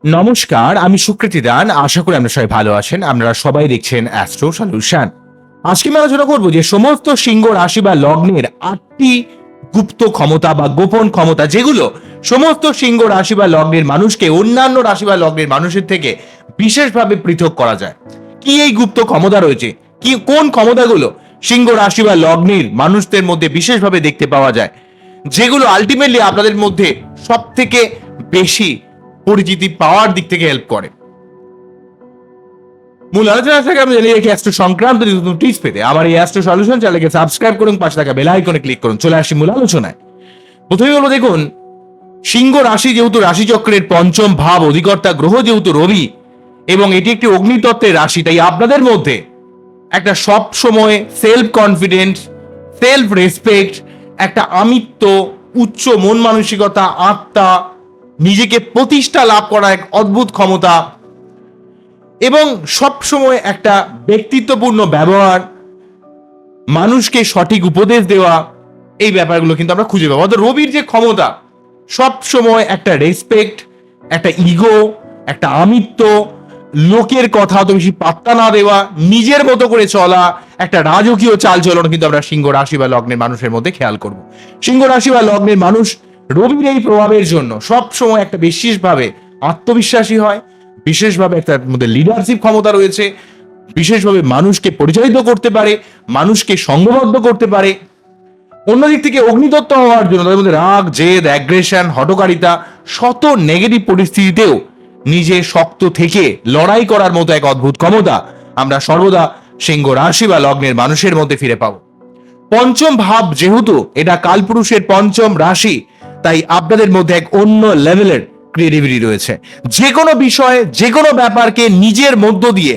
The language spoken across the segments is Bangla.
নমস্কার, আমি সুকৃতি দান। আশা করি আপনারা সবাই ভালো আছেন। আপনারা সবাই দেখছেন অ্যাস্ট্রো সলিউশন। আজকে আমি আলোচনা করব যে সমস্ত সিংহ রাশি বা লগ্নের ৮টি গুপ্ত ক্ষমতা বা গোপন ক্ষমতা, যেগুলো সমস্ত সিংহ রাশি বা লগ্নের মানুষকে অন্যান্য রাশি বা লগ্নের মানুষের থেকে বিশেষভাবে পৃথক করা যায়। কি এই গুপ্ত ক্ষমতা রয়েছে, কি কোন ক্ষমতাগুলো সিংহ রাশি বা লগ্নের মানুষদের মধ্যে বিশেষভাবে দেখতে পাওয়া যায়, যেগুলো আলটিমেটলি আপনাদের মধ্যে সব থেকে বেশি পরিচিতি পাওয়ার দিক থেকে হেল্প করে। মূল আলোচনা থেকে আমি জানিয়ে রেখে অ্যাস্ট্রো সংক্রান্ত নতুন টিপস পেতে আমার এই অ্যাস্ট্রো সলিউশন চ্যানেলকে সাবস্ক্রাইব করুন, পাশে থাকা বেল আইকনে ক্লিক করুন। চলে আসি মূল আলোচনায়। প্রথমেই হলো, দেখুন, সিংহ রাশি যেহেতু রাশিচক্রের পঞ্চম ভাব, অধিকর্তা গ্রহ যেহেতু রবি, এবং এটি একটি অগ্নিতত্ত্বের রাশি, তাই আপনাদের মধ্যে একটা সব সময় সেলফ কনফিডেন্স, সেলফ রেসপেক্ট, একটা আমিত্ব, উচ্চ মন মানসিকতা, আত্মা, নিজেকে প্রতিষ্ঠা লাভ করা এক অদ্ভুত ক্ষমতা, এবং সব সময় একটা ব্যক্তিত্বপূর্ণ ব্যবহার, মানুষকে সঠিক উপদেশ দেওয়া, এই ব্যাপারগুলো কিন্তু আমরা খুঁজে পাবো। অর্থাৎ রবির যে ক্ষমতা, সব সময় একটা রেসপেক্ট, একটা ইগো, একটা আমিত্ব, লোকের কথা অত বেশি পাত্তা না দেওয়া, নিজের মতো করে চলা, একটা রাজকীয় চালচলন কিন্তু আমরা সিংহ রাশি বা লগ্নের মানুষের মধ্যে খেয়াল করব। সিংহ রাশি বা লগ্নের মানুষ রবির এই প্রভাবের জন্য সব সময় একটা বিশেষভাবে আত্মবিশ্বাসী হয়, বিশেষভাবে একটা মধ্যে লিডারশিপ ক্ষমতা রয়েছে, বিশেষভাবে মানুষকে পরিচালিত করতে পারে, মানুষকে সংঘবদ্ধ করতে পারে। অন্যদিক থেকে অগ্নিতত্ত্ব হওয়ার জন্য তাদের মধ্যে রাগ, জেদ, অ্যাগ্রেশন, হঠকারিতা, শত নেগেটিভ পরিস্থিতিতেও নিজে শক্ত থেকে লড়াই করার মতো এক অদ্ভুত ক্ষমতা আমরা সর্বদা সিংহ রাশি বা লগ্নের মানুষের মধ্যে ফিরে পাবো। পঞ্চম ভাব যেহেতু এটা কালপুরুষের পঞ্চম রাশি, তাই আপনাদের মধ্যে এক অন্য লেভেলের ক্রিয়েটিভিটি রয়েছে। যে কোনো বিষয়ে, যে কোনো ব্যাপারকে নিজের মধ্য দিয়ে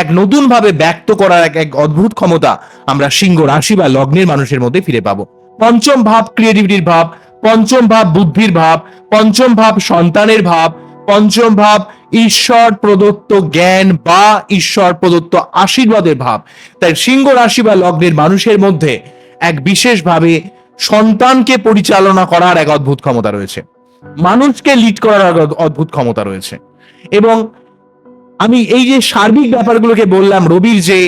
এক নতুন ভাবে ব্যক্ত করার এক অদ্ভুত ক্ষমতা আমরা সিংহ রাশি বা লগ্নের মানুষের মধ্যে ফিরে পাবো। পঞ্চম ভাব ক্রিয়েটিভিটির ভাব, পঞ্চম ভাব বুদ্ধির ভাব, পঞ্চম ভাব সন্তানের ভাব, পঞ্চম ভাব ঈশ্বর প্রদত্ত জ্ঞান বা ঈশ্বর প্রদত্ত আশীর্বাদের ভাব। তাই সিংহ রাশি বা লগ্নের মানুষের মধ্যে এক বিশেষভাবে সন্তানকে পরিচালনা করার এক অদ্ভুত ক্ষমতা রয়েছে, মানুষকে লিড করার এক অদ্ভুত ক্ষমতা রয়েছে। এবং আমি এই যে সার্বিক ব্যাপারগুলোকে বললাম, রবির যে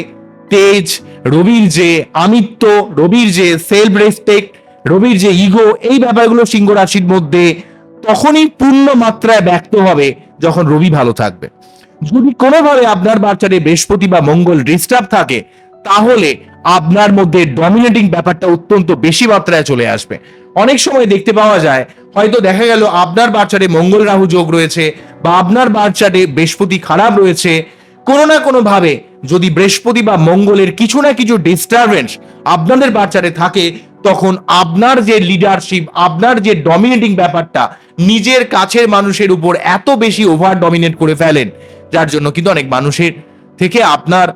তেজ, রবির যে আমিত্ব, রবির যে সেলফ রেসপেক্ট, রবির যে ইগো, এই ব্যাপারগুলো সিংহ রাশির মধ্যে তখনই পূর্ণ মাত্রায় ব্যক্ত হবে যখন রবি ভালো থাকবে। যদি কোনোভাবে আপনার বাচ্চারে বৃহস্পতি বা মঙ্গল ডিস্টার্ব থাকে, তাহলে আপনার মধ্যে ডমিনেটিং ব্যাপারটা অত্যন্ত বেশি মাত্রায় চলে আসবে। অনেক সময় দেখতে পাওয়া যায়, হয়তো দেখা গেল আপনার বাচ্চারে মঙ্গল রাহু যোগ রয়েছে, বা আপনার বাচ্চারে বৃহস্পতি খারাপ রয়েছে। কোনো না কোনো ভাবে যদি বৃহস্পতি বা মঙ্গলের কিছু না কিছু ডিস্টারবেন্স আপনাদের বাচ্চারে থাকে, তখন আপনার যে লিডারশিপ, আপনার যে ডমিনেটিং ব্যাপারটা নিজের কাছের মানুষের উপর এত বেশি ওভার ডমিনেট করে ফেলেন, যার জন্য কিন্তু অনেক মানুষের থেকে আপনার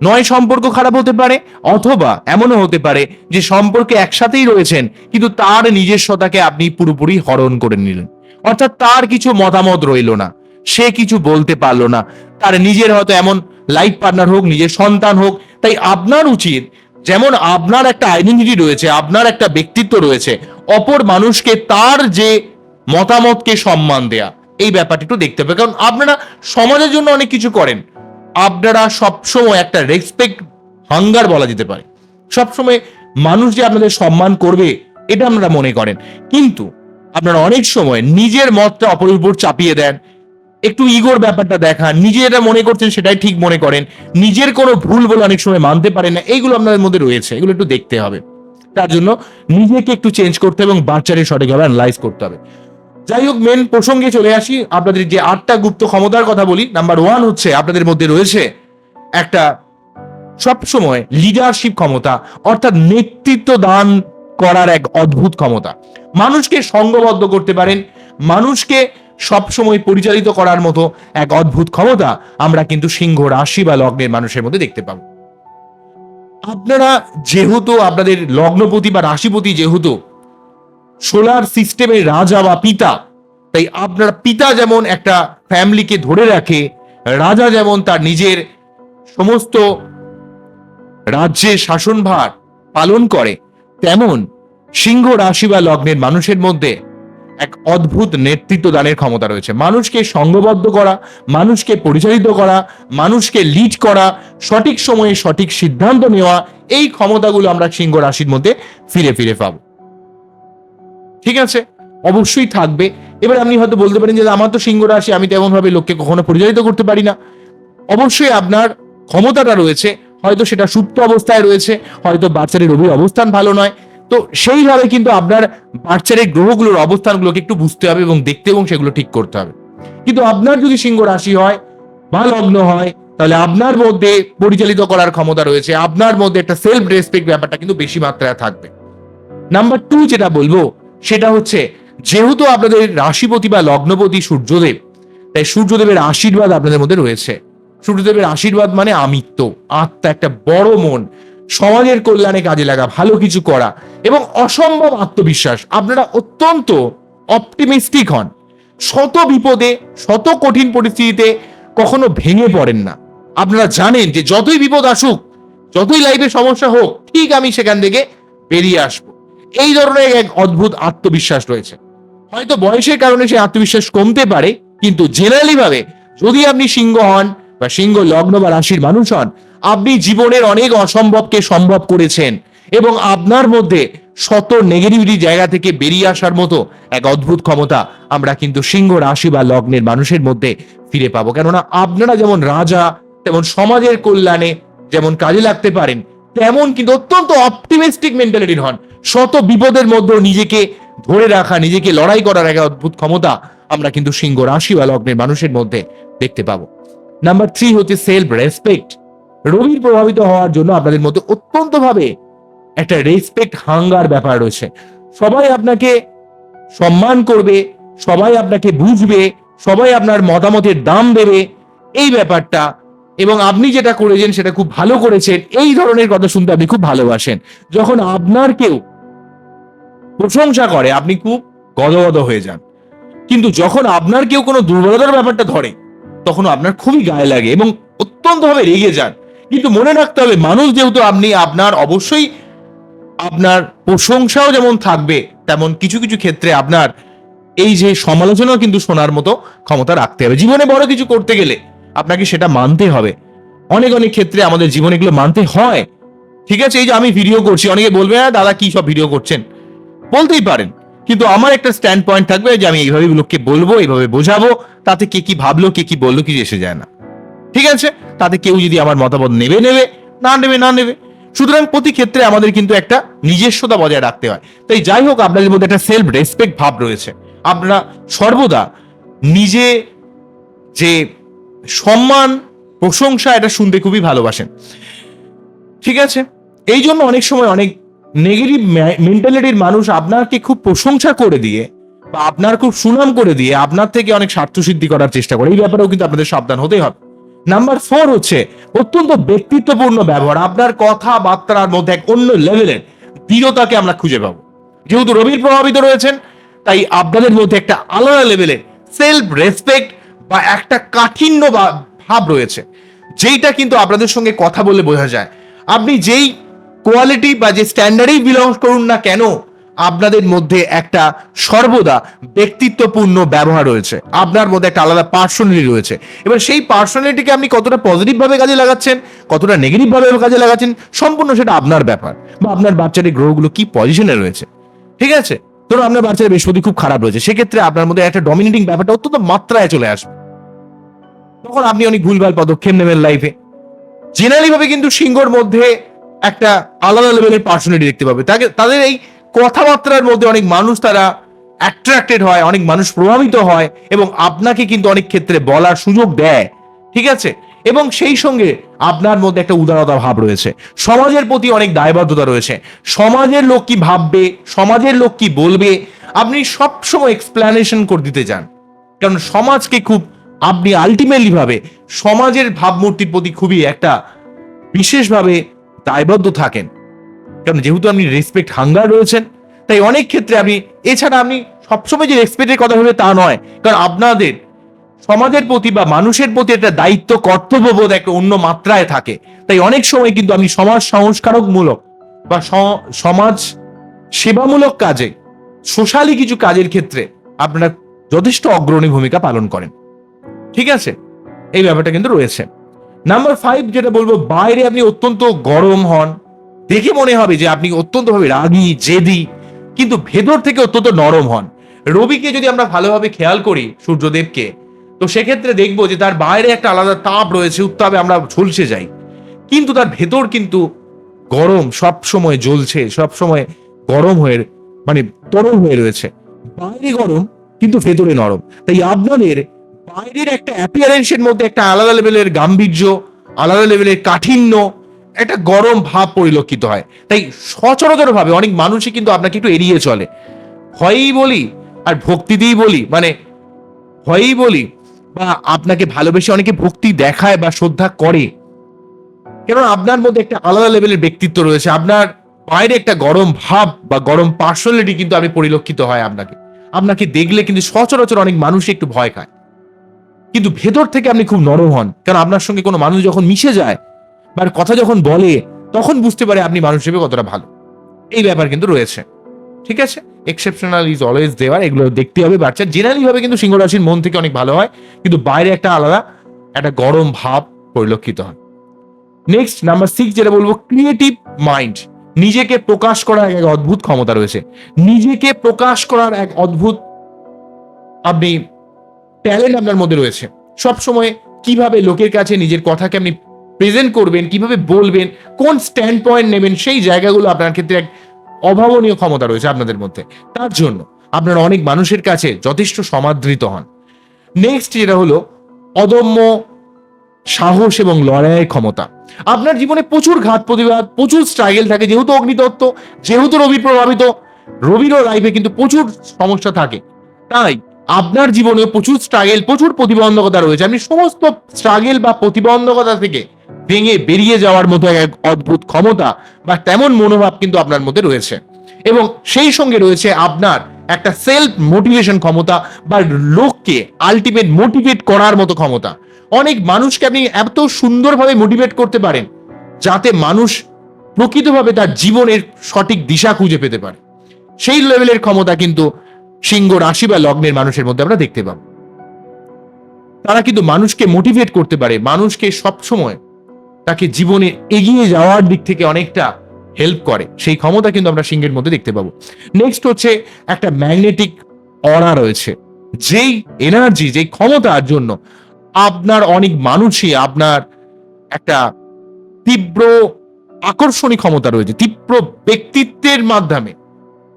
নয় সম্পর্ক খারাপ হতে পারে, অথবা এমনও হতে পারে যে সম্পর্কে একসাথেই রয়েছেন কিন্তু তার নিজস্বতাকে আপনি পুরোপুরি হরণ করে নিলেন। অর্থাৎ তার কিছু মতামত রইল না, সে কিছু বলতে পারলো না, তার নিজের হয়তো এমন লাইফ পার্টনার হোক, নিজের সন্তান হোক। তাই আপনার উচিত, যেমন আপনার একটা আইডেন্টিটি রয়েছে, আপনার একটা ব্যক্তিত্ব রয়েছে, অপর মানুষকে তার যে মতামতকে সম্মান দেয়া, এই ব্যাপারটা একটু দেখতে হবে। কারণ আপনারা সমাজের জন্য অনেক কিছু করেন, আপনারা সবসময় একটা রেসপেক্ট হাঙ্গার বলা যেতে পারে, সবসময় মানুষ যে আপনাদের সম্মান করবে এটা আপনারা মনে করেন, কিন্তু আপনারা অনেক সময় নিজের মতটা অপরের উপর চাপিয়ে দেন, একটু ইগোর ব্যাপারটা দেখান, নিজে যেটা মনে করছেন সেটাই ঠিক মনে করেন, নিজের কোনো ভুল বলে অনেক সময় মানতে পারেন না। এইগুলো আপনাদের মধ্যে রয়েছে, এগুলো একটু দেখতে হবে। তার জন্য নিজেকে একটু চেঞ্জ করতে হবে এবং বাচ্চাকে সঠিকভাবে অ্যানালাইজ করতে হবে। যাই হোক, মেন প্রসঙ্গে চলে আসি। আপনাদের যে 8টা গুপ্ত ক্ষমতার কথা বলি, নাম্বার 1 হচ্ছে আপনাদের মধ্যে রয়েছে একটা সবসময় লিডারশিপ ক্ষমতা, অর্থাৎ নেতৃত্ব দান করার এক অদ্ভুত ক্ষমতা। মানুষকে সংঘবদ্ধ করতে পারেন, মানুষকে সবসময় পরিচালিত করার মতো এক অদ্ভুত ক্ষমতা আমরা কিন্তু সিংহ রাশি বা লগ্নের মানুষের মধ্যে দেখতে পাবো। আপনারা যেহেতু আপনাদের লগ্নপতি বা রাশিপতি যেহেতু সোলার সিস্টেমের রাজা বা পিতা, তাই আপনার পিতা যেমন একটা ফ্যামিলিকে ধরে রাখে, রাজা যেমন তার নিজের সমস্ত রাজ্যের শাসনভার পালন করে, তেমন সিংহ রাশি বা লগ্নের মানুষের মধ্যে এক অদ্ভুত নেতৃত্ব দানের ক্ষমতা রয়েছে। মানুষকে সংঘবদ্ধ করা, মানুষকে পরিচালিত করা, মানুষকে লিড করা, সঠিক সময়ে সঠিক সিদ্ধান্ত নেওয়া, এই ক্ষমতাগুলো আমরা সিংহ রাশির মধ্যে ফিরে ফিরে পাবো। ঠিক আছে, অবশ্যই থাকবে। এবার আপনি হয়তো বলতে পারেন যে আমার তো সিংহ রাশি, আমি তেমন ভাবে লোককে কখনো পরিচালিত করতে পারি না। অবশ্যই আপনার ক্ষমতাটা রয়েছে, হয়তো সেটা সুপ্ত অবস্থায় রয়েছে, হয়তো বাচ্চাদের রবির অবস্থান ভালো নয়, তো সেইভাবে কিন্তু আপনার বাচ্চাদের গ্রহগুলোর অবস্থানগুলোকে একটু বুঝতে হবে এবং দেখতে এবং সেগুলো ঠিক করতে হবে। কিন্তু আপনার যদি সিংহ রাশি হয় বা লগ্ন হয়, তাহলে আপনার মধ্যে পরিচালিত করার ক্ষমতা রয়েছে, আপনার মধ্যে একটা সেলফ রেসপেক্ট ব্যাপারটা কিন্তু বেশি মাত্রায় থাকবে। নাম্বার 2 যেটা বলবো সেটা হচ্ছে, যেহেতু আপনাদের রাশিপতি বা লগ্নপতি সূর্যদেব, তাই সূর্যদেবের আশীর্বাদ আপনাদের মধ্যে রয়েছে। সূর্যদেবের আশীর্বাদ মানে আমিত্ব, আত্মা, একটা বড় মন, সমাজের কল্যাণে কাজে লাগা, ভালো কিছু করা এবং অসম্ভব আত্মবিশ্বাস। আপনারা অত্যন্ত অপটিমিস্টিক হন, শত বিপদে শত কঠিন পরিস্থিতিতে কখনো ভেঙে পড়েন না। আপনারা জানেন যে যতই বিপদ আসুক, যতই লাইফে সমস্যা হোক, ঠিক আমি সেখান থেকে বেরিয়ে আসবো। এই ধরনের এক অদ্ভুত আত্মবিশ্বাস রয়েছে। হয়তো বয়সের কারণে সেই আত্মবিশ্বাস কমতে পারে, কিন্তু জেনারেলি ভাবে যদি আপনি সিংহ হন বা সিংহ লগ্ন বা রাশির মানুষ হন, আপনি জীবনের অনেক অসম্ভবকে সম্ভব করেছেন এবং আপনার মধ্যে শত নেগেটিভিটি জায়গা থেকে বেরিয়ে আসার মতো এক অদ্ভুত ক্ষমতা আমরা কিন্তু সিংহ রাশি বা লগ্নের মানুষের মধ্যে ফিরে পাবো। কেননা আপনারা যেমন রাজা, তেমন সমাজের কল্যাণে যেমন কাজে লাগতে পারেন, তেমন কিন্তু অত্যন্ত অপটিমিস্টিক মেন্টালিটির হন। শত বিপদের মধ্যে নিজেকে ধরে রাখা, নিজেকে লড়াই করার এক অদ্ভুত ক্ষমতা আমরা কিন্তু সিংহ রাশি বা লগ্নের মানুষের মধ্যে দেখতে পাবো। নাম্বার 3 হচ্ছে সেলফ রেসপেক্ট। রবির প্রভাবিত হওয়ার জন্য আপনাদের মধ্যে অত্যন্ত ভাবে একটা রেসপেক্ট হাঙ্গার ব্যাপার রয়েছে। সবাই আপনাকে সম্মান করবে, সবাই আপনাকে বুঝবে, সবাই আপনার মতামতের দাম দেবে, এই ব্যাপারটা, এবং আপনি যেটা করেছেন সেটা খুব ভালো করেছেন, এই ধরনের কথা শুনতে আপনি খুব ভালোবাসেন। যখন আপনার কেউ প্রশংসা করে আপনি খুব গদগদ হয়ে যান, কিন্তু যখন আপনার কেউ কোনো দুর্বলতার ব্যাপারটা ধরে তখন আপনার খুবই গায়ে লাগে এবং অত্যন্ত ভাবে রেগে যান। কিন্তু মনে রাখতে হবে, মানুষ যেহেতু আপনি, আপনার অবশ্যই আপনার প্রশংসাও যেমন থাকবে, তেমন কিছু কিছু ক্ষেত্রে আপনার এই যে সমালোচনাও কিন্তু শোনার মতো ক্ষমতা রাখতে হবে। জীবনে বড় কিছু করতে গেলে আপনাকে সেটা মানতে হবে। অনেক অনেক ক্ষেত্রে আমাদের জীবনে এগুলো মানতে হয়। ঠিক আছে, এই যে আমি ভিডিও করছি, অনেকে বলবে হ্যাঁ দাদা কি সব ভিডিও করছেন, বলতেই পারেন, কিন্তু আমার একটা স্ট্যান্ড পয়েন্ট থাকবে যে আমি এইভাবে লোককে বলবো, এইভাবে বোঝাবো, তাতে কে কি ভাবলো, কে কি বললো কিছু এসে যায় না। ঠিক আছে, তাতে কেউ যদি আমার মতামত নেবে নেবে, না নেবে না নেবে। সুতরাং প্রতি ক্ষেত্রে আমাদের কিন্তু একটা নিজস্বতা বজায় রাখতে হয়। তাই যাই হোক, আপনাদের মধ্যে একটা সেলফ রেসপেক্ট ভাব রয়েছে। আপনারা সর্বদা নিজে যে সম্মান, প্রশংসা, এটা শুনতে খুবই ভালোবাসেন। ঠিক আছে, এই জন্য অনেক সময় অনেক নেগেটিভ মেন্টালিটির মানুষ আপনাকে খুব প্রশংসা করে দিয়ে বা আপনার খুব সুনাম করে দিয়ে আপনার থেকে অনেক স্বার্থ সিদ্ধি করার চেষ্টা করে। এই ব্যাপারেও কিন্তু আপনাদের সাবধান হতেই হবে। নাম্বার 4 হচ্ছে অত্যন্ত ব্যক্তিত্বপূর্ণ ব্যবহার। আপনার কথাবার্তার মধ্যে এক অন্য লেভেলের দৃঢ়তাকে আমরা খুঁজে পাবো। যেহেতু রবির প্রভাবিত রয়েছেন, তাই আপনাদের মধ্যে একটা আলাদা লেভেলের সেলফ রেসপেক্ট বা একটা কাঠিন্য বা ভাব রয়েছে, যেইটা কিন্তু আপনাদের সঙ্গে কথা বলে বোঝা যায়। আপনি যেই কোয়ালিটি বা যে স্ট্যান্ডার্ডেই বিলংস করুন না কেন, আপনাদের মধ্যে একটা সর্বদা ব্যক্তিত্বপূর্ণ ব্যবহার রয়েছে, আপনার মধ্যে একটা আলাদা পার্সোনালিটি রয়েছে। এবার সেই পার্সোনালিটিকে আপনি কতটা পজিটিভ ভাবে কাজে লাগাচ্ছেন, কতটা নেগেটিভ ভাবে কাজে লাগাচ্ছেন, সম্পূর্ণ সেটা আপনার ব্যাপার। বা আপনার বাচ্চাদের গ্রহগুলো কি পজিশনে রয়েছে। ঠিক আছে, ধরুন আপনার বাচ্চার বৃহস্পতি খুব খারাপ রয়েছে, সেক্ষেত্রে আপনার মধ্যে একটা ডমিনেটিং ব্যাপারটা অত্যন্ত মাত্রায় চলে আসবে, তখন আপনি অনেক ভুলভাল পদক্ষেপ নেবেন লাইফে। জেনারেলি ভাবে কিন্তু সিংহর মধ্যে একটা আলাদা লেভেলের পার্সোনালিটি দেখতে পাবে। তাদের এই কথাবার্তার মধ্যে অনেক মানুষ তারা অ্যাট্রাক্টেড হয়, অনেক মানুষ প্রভাবিত হয় এবং আপনাকে কিন্তু অনেক ক্ষেত্রে বলার সুযোগ দেয়। ঠিক আছে, এবং সেই সঙ্গে আপনার মধ্যে একটা উদারতা ভাব রয়েছে, সমাজের প্রতি অনেক দায়বদ্ধতা রয়েছে। সমাজের লোক কি ভাববে, সমাজের লোক কি বলবে, আপনি সবসময় এক্সপ্লেনেশন করে দিতে চান, কারণ সমাজকে খুব আপনি আলটিমেটলি ভাবে সমাজের ভাবমূর্তির প্রতি খুবই একটা বিশেষভাবে দায়বদ্ধ থাকেন। কারণ যেহেতু আপনি রেসপেক্ট হাঙ্গার রয়েছেন, তাই অনেক ক্ষেত্রে আপনি, এছাড়া আপনি সবসময় যে রেসপেক্টের কথা ভেবে তা নয়, কারণ আপনাদের সমাজের প্রতি বা মানুষের প্রতি একটা দায়িত্ব, কর্তব্যবোধ একটা অন্য মাত্রায় থাকে। তাই অনেক সময় কিন্তু আপনি সমাজ সংস্কারকমূলক বা সমাজ সেবামূলক কাজে, সোশ্যালি কিছু কাজের ক্ষেত্রে আপনারা যথেষ্ট অগ্রণী ভূমিকা পালন করেন। ঠিক আছে, এই ব্যাপারটা কিন্তু রয়েছে। নাম্বার 5 যেটা বলবো, বাইরে আপনি অত্যন্ত গরম হন, দেখে মনে হবে যে আপনি অত্যন্ত ভাবে রাগী জেদি, কিন্তু ভেতর থেকে অত্যন্ত নরম হন। রবিকে যদি আমরা ভালোভাবে খেয়াল করি, সূর্যদেবকে, তো সেক্ষেত্রে দেখবো যে তার বাইরে একটা আলাদা তাপ রয়েছে, উত্তাপে আমরা ঝলসে যাই, কিন্তু তার ভেতর কিন্তু গরম, সব সময় জ্বলছে, সব সময় গরম হয়ে, মানে তরল হয়ে রয়েছে। বাইরে গরম কিন্তু ভেতরে নরম। তাই আপনাদের বাইরের একটা অ্যাপিয়ারেন্সের মধ্যে একটা আলাদা লেভেলের গাম্ভীর্য, আলাদা লেভেলের কাঠিন্য, একটা গরম ভাব পরিলক্ষিত হয়। তাই সচরাচর ভাবে অনেক মানুষই কিন্তু আপনাকে একটু এড়িয়ে চলে। ভয়েই বলি আর ভক্তিতেই বলি, মানে ভয়েই বলি বা আপনাকে ভালোবেসে অনেকে ভক্তি দেখায় বা শ্রদ্ধা করে, কেন আপনার মধ্যে একটা আলাদা লেভেলের ব্যক্তিত্ব রয়েছে। আপনার বাইরে একটা গরম ভাব বা গরম পার্সোনালিটি কিন্তু আমি পরিলক্ষিত হয় আপনাকে। আপনাকে দেখলে কিন্তু সচরাচর অনেক মানুষই একটু ভয় খায়, কিন্তু ভেতর থেকে আপনি খুব নরম হন। কারণ আপনার সঙ্গে কোনো মানুষ যখন মিশে যায় বা কথা যখন বলে, তখন বুঝতে পারে আপনি মানুষ হিসেবে কতটা ভালো। এই ব্যাপার কিন্তু রয়েছে। ঠিক আছে, এক্সেপশনাল ইজ অলওয়েজ দেওয়ার, এগুলো দেখতে হবে। বাচ্চা জেনারেলি ভাবে কিন্তু সিংহ রাশির মন থেকে অনেক ভালো হয়, কিন্তু বাইরে একটা আলাদা একটা গরম ভাব পরিলক্ষিত হয়। নেক্সট নাম্বার 6 যেটা বলবো, ক্রিয়েটিভ মাইন্ড। নিজেকে প্রকাশ করার এক অদ্ভুত ক্ষমতা রয়েছে। নিজেকে প্রকাশ করার এক অদ্ভুত আপনি ট্যালেন্ট আপনার মধ্যে রয়েছে। সব সময় কিভাবে লোকের কাছে নিজের কথাকে আপনি প্রেজেন্ট করবেন, কিভাবে বলবেন, কোন স্ট্যান্ড পয়েন্ট নেবেন, সেই জায়গাগুলো আপনার ক্ষেত্রে এক অভাবনীয় ক্ষমতা রয়েছে আপনাদের মধ্যে। তার জন্য আপনারা অনেক মানুষের কাছে যথেষ্ট সমাদৃত হন। নেক্সট যেটা হলো অদম্য সাহস এবং লড়াইয়ের ক্ষমতা। আপনার জীবনে প্রচুর ঘাত প্রতিবাদ, প্রচুর স্ট্রাগল থাকে, যেহেতু অগ্নিতত্ত্ব, যেহেতু রবি প্রভাবিত, রবিরও লাইফে কিন্তু প্রচুর সমস্যা থাকে। তাই আপনার জীবনে প্রচুর স্ট্রাগল, প্রচুর প্রতিবন্ধকতা রয়েছে। আপনি সমস্ত স্ট্রাগল বা প্রতিবন্ধকতা থেকে ভেঙে বেরিয়ে যাওয়ার মতো এক অদ্ভুত ক্ষমতা বা তেমন মনোভাব কিন্তু আপনার মধ্যে রয়েছে। এবং সেই সঙ্গে রয়েছে আপনার একটা সেলফ মোটিভেশন ক্ষমতা বা লোককে আলটিমেট মোটিভেট করার মতো ক্ষমতা। অনেক মানুষকে আপনি এত সুন্দরভাবে মোটিভেট করতে পারেন যাতে মানুষ প্রকৃতভাবে তার জীবনের সঠিক দিশা খুঁজে পেতে পারে। সেই লেভেলের ক্ষমতা কিন্তু সিংহ রাশি বা লগ্নের মানুষের মধ্যে আমরা দেখতে পাবো। তারা কিন্তু মানুষকে মোটিভেট করতে পারে, মানুষকে সবসময় তাকে জীবনে এগিয়ে যাওয়ার দিক থেকে অনেকটা হেল্প করে। সেই ক্ষমতা কিন্তু আমরা সিংহের মধ্যে দেখতে পাবো। নেক্সট হচ্ছে একটা ম্যাগনেটিক অরা রয়েছে, যেই এনার্জি, যেই ক্ষমতার জন্য আপনার অনেক মানুষই আপনার একটা তীব্র আকর্ষণী ক্ষমতা রয়েছে। তীব্র ব্যক্তিত্বের মাধ্যমে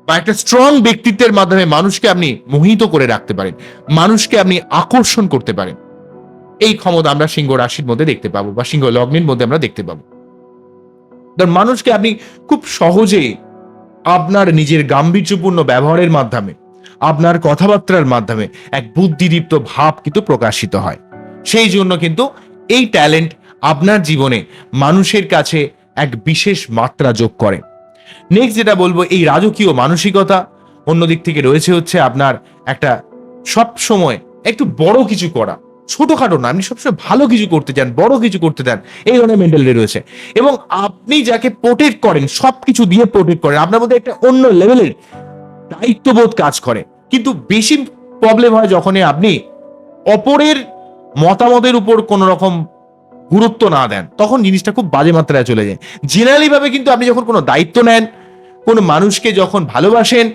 বা একটা স্ট্রং ব্যক্তিত্বের মাধ্যমে মানুষকে আপনি মোহিত করে রাখতে পারেন, মানুষকে আপনি আকর্ষণ করতে পারেন। এই ক্ষমতা আমরা সিংহ রাশির মধ্যে দেখতে পাবো বা সিংহ লগ্নের মধ্যে আমরা দেখতে পাবো। মানুষকে আপনি খুব সহজে আপনার নিজের গাম্ভীর্যপূর্ণ ব্যবহারের মাধ্যমে, আপনার কথাবার্তার মাধ্যমে এক বুদ্ধিদীপ্ত ভাব কিন্তু প্রকাশিত হয়। সেই জন্য কিন্তু এই ট্যালেন্ট আপনার জীবনে মানুষের কাছে এক বিশেষ মাত্রা যোগ করে। নেক্সট যেটা বলবো, এই রাজকীয় মানসিকতা। অন্যদিক থেকে রয়েছে হচ্ছে আপনার একটা সব সময় একটু বড় কিছু করা, ছোটখাটো না, আপনি সবসময় ভালো কিছু করতে চান, বড় কিছু করতে চান, এই ধরনের মেন্টালিটি রয়েছে। এবং আপনি যাকে প্রোটেক্ট করেন, সবকিছু দিয়ে প্রোটেক্ট করেন, আপনার মধ্যে একটা অন্য লেভেলের দায়িত্ববোধ কাজ করে। কিন্তু বেশি প্রবলেম হয় যখনই আপনি অপরের মতামতের উপর কোন রকম গুরুত্ব না দেন, তখন জিনিসটা খুব বাজে মাত্রায় চলে যায়। জেনারেলি ভাবে কিন্তু আপনি যখন কোনো দায়িত্ব নেন, কোনো মানুষকে যখন ভালোবাসেন,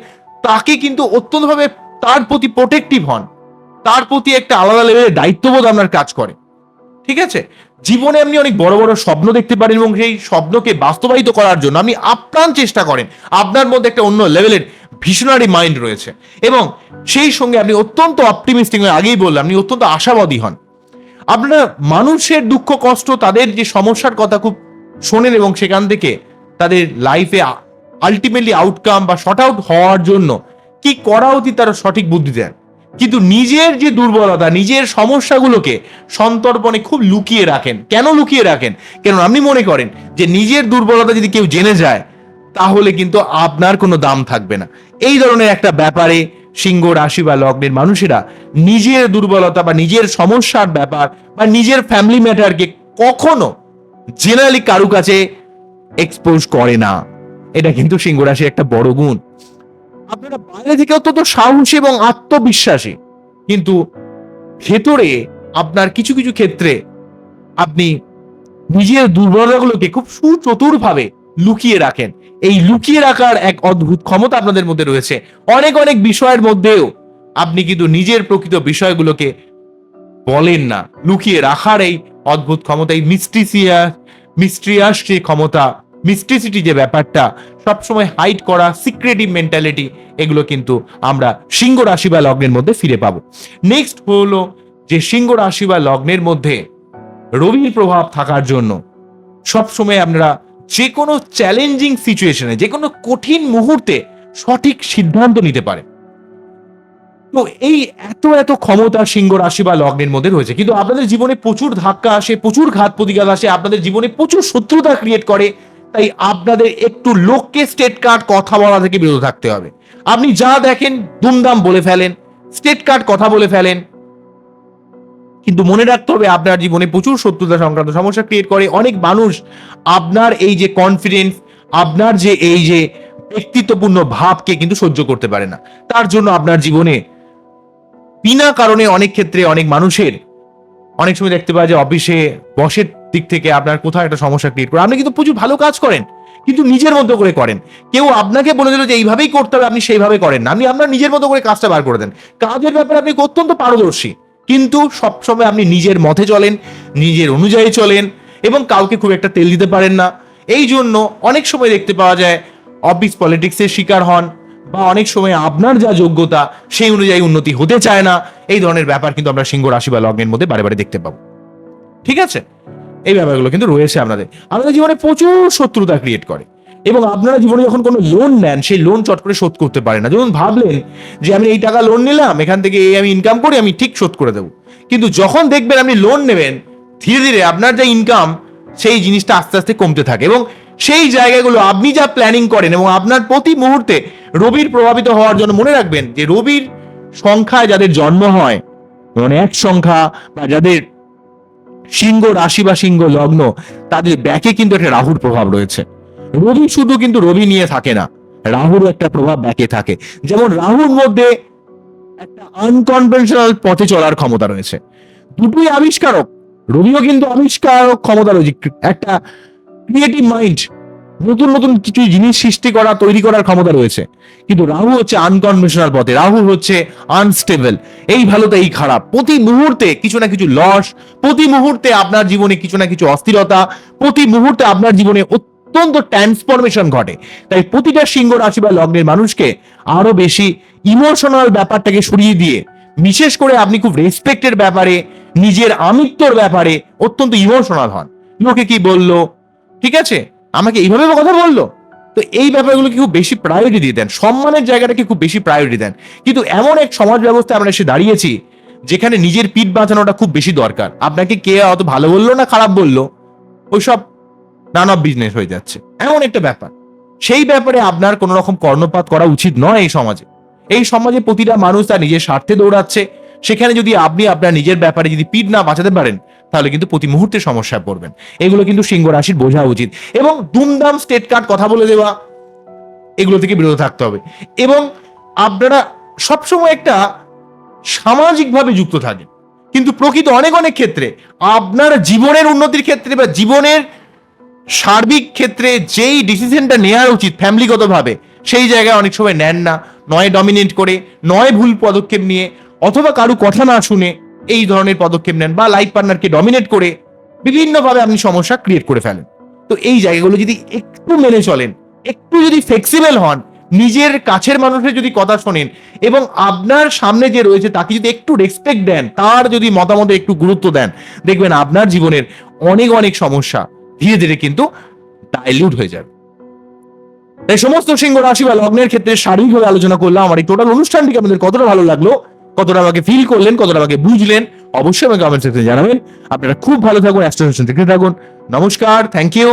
তাকে কিন্তু অত্যন্তভাবে তার প্রতি প্রোটেক্টিভ হন, তার প্রতি একটা আলাদা লেভেলের দায়িত্ববোধ আপনার কাজ করে। ঠিক আছে, জীবনে আপনি অনেক বড় বড় স্বপ্ন দেখতে পারেন এবং সেই স্বপ্নকে বাস্তবায়িত করার জন্য আপনি আপ্রাণ চেষ্টা করেন। আপনার মধ্যে একটা অন্য লেভেলের ভিশনারি মাইন্ড রয়েছে এবং সেই সঙ্গে আপনি অত্যন্ত অপটিমিস্টিক, আগেই বললাম, আপনি অত্যন্ত আশাবাদী হন। আপনারা মানুষের দুঃখ কষ্ট, তাদের যে সমস্যার কথা খুব শোনেন এবং সেখান থেকে তাদের লাইফে আলটিমেটলি আউটকাম বা শর্ট আউট হওয়ার জন্য কি করা উচিত তারা সঠিক বুদ্ধি দেন। কিন্তু নিজের যে দুর্বলতা, নিজের সমস্যাগুলোকে সন্তর্পণে খুব লুকিয়ে রাখেন। কেন লুকিয়ে রাখেন? কেন আপনি মনে করেন যে নিজের দুর্বলতা যদি কেউ জেনে যায় তাহলে কিন্তু আপনার কোনো দাম থাকবে না। এই ধরনের একটা ব্যাপারে সিংহ রাশি বা লগ্নের মানুষেরা নিজের দুর্বলতা বা নিজের সমস্যার ব্যাপার বা নিজের ফ্যামিলি ম্যাটারকে কখনো জেনারেলি কারু কাছে এক্সপোজ করে না। এটা কিন্তু সিংহ রাশির একটা বড় গুণ। আপনারা বাইরে থেকে অত্যন্ত সাহসী এবং আত্মবিশ্বাসী, কিন্তু ভেতরে আপনার কিছু কিছু ক্ষেত্রে আপনি নিজের দুর্বলতাগুলোকে খুব সুচতুরভাবে লুকিয়ে রাখেন। এই লুকিয়ে রাখার এক অদ্ভুত ক্ষমতা আপনাদের মধ্যে রয়েছে। অনেক অনেক বিষয়ের মধ্যেও আপনি কিন্তু নিজের প্রকৃত বিষয়গুলোকে বলেন না। লুকিয়ে রাখার এই অদ্ভুত ক্ষমতা, এই মিস্ট্রিয়াস যে ক্ষমতা, মিস্ট্রিসিটি যে ব্যাপারটা, সবসময় হাইড করা, সিক্রেটিভ মেন্টালিটি, এগুলো কিন্তু আমরা সিংহ রাশি বা লগ্নের মধ্যে ফিরে পাবো। নেক্সট হলো যে সিংহ রাশি বা লগ্নের মধ্যে রবির প্রভাব থাকার জন্য সবসময় আপনারা যে কোনো চ্যালেঞ্জিং সিচুয়েশনে, যে কোনো কঠিন মুহূর্তে সঠিক সিদ্ধান্ত নিতে পারে। তো এই এত এত ক্ষমতা সিংহ রাশি বা লগ্নের মধ্যে রয়েছে, কিন্তু আপনাদের জীবনে প্রচুর ধাক্কা আসে, প্রচুর ঘাত প্রতিঘাত আসে, আপনাদের জীবনে প্রচুর শত্রুতা ক্রিয়েট করে। তাই আপনাদের একটু লোককে স্টেট কার্ড কথা বলা থেকে বিরত থাকতে হবে। আপনি যা দেখেন দুমদাম বলে ফেলেন, স্টেট কার্ড কথা বলে ফেলেন, কিন্তু মনে রাখতে হবে আপনার জীবনে প্রচুর শত্রুতা সংক্রান্ত সমস্যা ক্রিয়েট করে। অনেক মানুষ আপনার এই যে কনফিডেন্স, আপনার যে এই যে ব্যক্তিত্বপূর্ণ ভাবকে কিন্তু সহ্য করতে পারে না। তার জন্য আপনার জীবনে বিনা কারণে অনেক ক্ষেত্রে অনেক মানুষের অনেক সময় দেখতে পাওয়া যায় অফিসে বসের দিক থেকে আপনার কোথাও একটা সমস্যা ক্রিয়েট করে। আপনি কিন্তু প্রচুর ভালো কাজ করেন, কিন্তু নিজের মতো করে করেন। কেউ আপনাকে বলে দিল যে এইভাবেই করতে হবে, আপনি সেইভাবে করেন না। আপনি আপনার নিজের মতো করে কাজটা বার করে দেন। কাজের ব্যাপারে আপনি অত্যন্ত পারদর্শী, কিন্তু সবসময় আপনি নিজের মতে চলেন, নিজের অনুযায়ী চলেন এবং কাউকে খুব একটা তেল দিতে পারেন না। এই জন্য অনেক সময় দেখতে পাওয়া যায় অফিস পলিটিক্সের শিকার হন, বা অনেক সময় আপনার যা যোগ্যতা সেই অনুযায়ী উন্নতি হতে চায় না। এই ধরনের ব্যাপার কিন্তু আমরা সিংহ রাশি বা লগ্নের মধ্যে বারে বারে দেখতে পাবো। ঠিক আছে, এই ব্যাপারগুলো কিন্তু রয়েছে। আপনাদের জীবনে প্রচুর শত্রুতা ক্রিয়েট করে, এবং আপনারা জীবনে যখন কোনো লোন নেন সেই লোন চট করে শোধ করতে পারে না। যেমন ভাবলেন যে আমি এই টাকা লোন নিলাম, এখান থেকে এই আমি ইনকাম করি, আমি ঠিক শোধ করে দেবো, কিন্তু যখন দেখবেন আপনি লোন নেবেন, ধীরে ধীরে আপনার যে ইনকাম সেই জিনিসটা আস্তে আস্তে কমতে থাকে, এবং সেই জায়গাগুলো আপনি যা প্ল্যানিং করেন এবং আপনার প্রতি মুহূর্তে রবির প্রভাবিত হওয়ার জন্য মনে রাখবেন যে রবির সংখ্যায় যাদের জন্ম হয়, মানে এক সংখ্যা, বা যাদের সিংহ রাশি বা সিংহ লগ্ন, তাদের ব্যাকে কিন্তু একটা রাহুর প্রভাব রয়েছে। রবি শুধু কিন্তু রবি নিয়ে থাকে না, রাহুর একটা প্রভাব ব্যাকে থাকে। যেমন রাহুর মধ্যে একটা আনকনভেনশনাল পথে চলার ক্ষমতা রয়েছে। দুটোই আবিষ্কারক, রবিও কিন্তু আবিষ্কারক ক্ষমতা রয়েছে, একটা ক্রিয়েটিভ মাইন্ড, নতুন নতুন কিছু জিনিস সৃষ্টি করা, তৈরি করার ক্ষমতা রয়েছে। কিন্তু রাহু হচ্ছে আনকনভেনশনাল পথে, রাহু হচ্ছে আনস্টেবল, এই ভালো তো এই খারাপ, প্রতি মুহূর্তে কিছু না কিছু লস, প্রতি মুহূর্তে আপনার জীবনে কিছু না কিছু অস্থিরতা, প্রতি মুহূর্তে আপনার জীবনে অত্যন্ত ট্রান্সফরমেশন ঘটে। তাই প্রতিটা সিংহ রাশি বা লগ্নের মানুষকে আরো বেশি ইমোশনাল ব্যাপারটাকে সরিয়ে দিয়ে, বিশেষ করে আপনি খুব রেসপেক্টের ব্যাপারে, নিজের আমিত্বর ব্যাপারে অত্যন্ত ইমোশনাল হন। লোকে কি বললো, ঠিক আছে, আমাকে এইভাবে কথা বললো, তো এই ব্যাপারগুলোকে খুব বেশি প্রায়োরিটি দিয়ে দেন, সম্মানের জায়গাটাকে খুব বেশি প্রায়োরিটি দেন। কিন্তু এমন এক সমাজ ব্যবস্থায় আমরা এসে দাঁড়িয়েছি যেখানে নিজের পিঠ বাঁচানোটা খুব বেশি দরকার। আপনাকে কে অত ভালো বললো না খারাপ বললো, ওইসব নান অফ বিজনেস হয়ে যাচ্ছে, এমন একটা ব্যাপার। সেই ব্যাপারে আপনার কোনো রকম কর্ণপাত করা উচিত নয়। এই সমাজে প্রতিটা মানুষ তার নিজের স্বার্থে দৌড়াচ্ছে। সেখানে যদি আপনি আপনার নিজের ব্যাপারে যদি পিঠ না বাঁচাতে পারেন, তাহলে কিন্তু প্রতি মুহূর্তে সমস্যায় পড়বেন। এগুলো কিন্তু সিংহ রাশির বোঝা উচিত। এবং দুমদাম স্টেট কার্ড কথা বলে দেওয়া, এগুলো থেকে বিরত থাকতে হবে। এবং আপনারা সবসময় একটা সামাজিকভাবে যুক্ত থাকেন, কিন্তু প্রকৃত অনেক অনেক ক্ষেত্রে আপনার জীবনের উন্নতির ক্ষেত্রে বা জীবনের সার্বিক ক্ষেত্রে যেই ডিসিশনটা নেওয়া উচিত ফ্যামিলিগতভাবে, সেই জায়গায় অনেক সময় নেন না, নয় ডমিনেট করে, নয় ভুল পদক্ষেপ নিয়ে, অথবা কারো কথা না শুনে এই ধরনের পদক্ষেপ নেন, বা লাইফ পার্টনারকে ডমিনেট করে বিভিন্নভাবে আপনি সমস্যা ক্রিয়েট করে ফেলেন। তো এই জায়গাগুলো যদি একটু মেনে চলেন, একটু যদি ফ্লেক্সিবল হন, নিজের কাছের মানুষের যদি কথা শোনেন, এবং আপনার সামনে যে রয়েছে তাকে যদি একটু রেসপেক্ট দেন, তার যদি মতামতে একটু গুরুত্ব দেন, দেখবেন আপনার জীবনের অনেক অনেক সমস্যা ধীরে ধীরে কিন্তু ডাইলিউট হয়ে যাবে। এই সমস্ত সিংহ রাশি বা লগ্নের ক্ষেত্রে শারীরিকভাবে আলোচনা করলাম। আমার এই টোটাল অনুষ্ঠানটিকে আপনাদের কতটা ভালো লাগলো, কতটা আমাকে ফিল করলেন, কতটা আমাকে বুঝলেন, অবশ্যই আমাকে কমেন্ট সেকশনে জানাবেন। আপনারা খুব ভালো থাকুন, অ্যাস্ট্রো দেখতে থাকুন। নমস্কার, থ্যাংক ইউ।